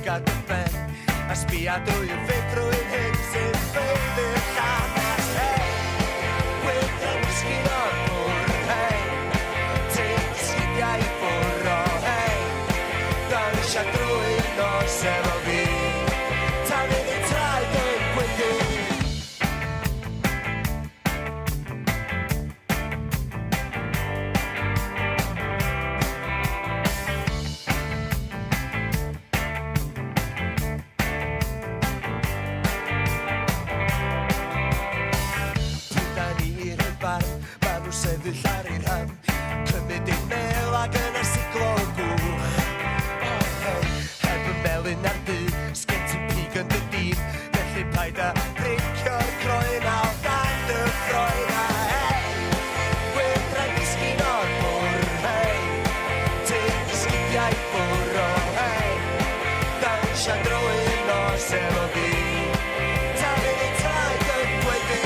loka dy ben a sbïa drwy y fedrwydd hyn sy'n ffeidd i'r llanas. Hei, wyddau'n dysgu'n o'r bwr, hei, ti'n dysgidiau i bwrw, hei, dawn eisiau drwy nos efo fi, tan fydd yn traed yn gwydu. Maen nhw'n sefyll ar ei rhan, cymryd ein mel ac yn arsiglo o gwch. Heb y melyn ar dy, sgen ti'n pig yn dy dîn, felly paid a breicio'r croen a o dan dy ffroen a hei, wydra'n dysgu'n o'r bwr, hei, ti'n dysgidiau i bwrw, hei, da'n eisiau drwy'n nos efo fi, tan fydd ein traed yn gwedu.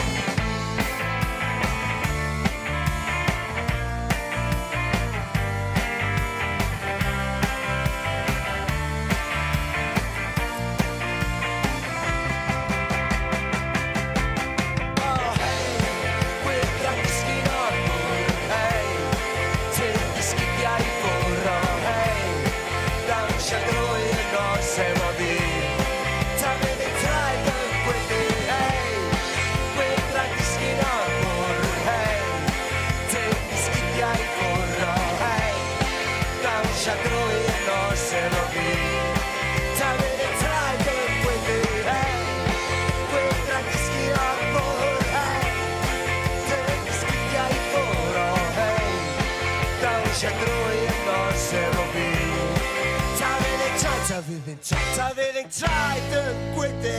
Ta fydd ein traed yn gwydu.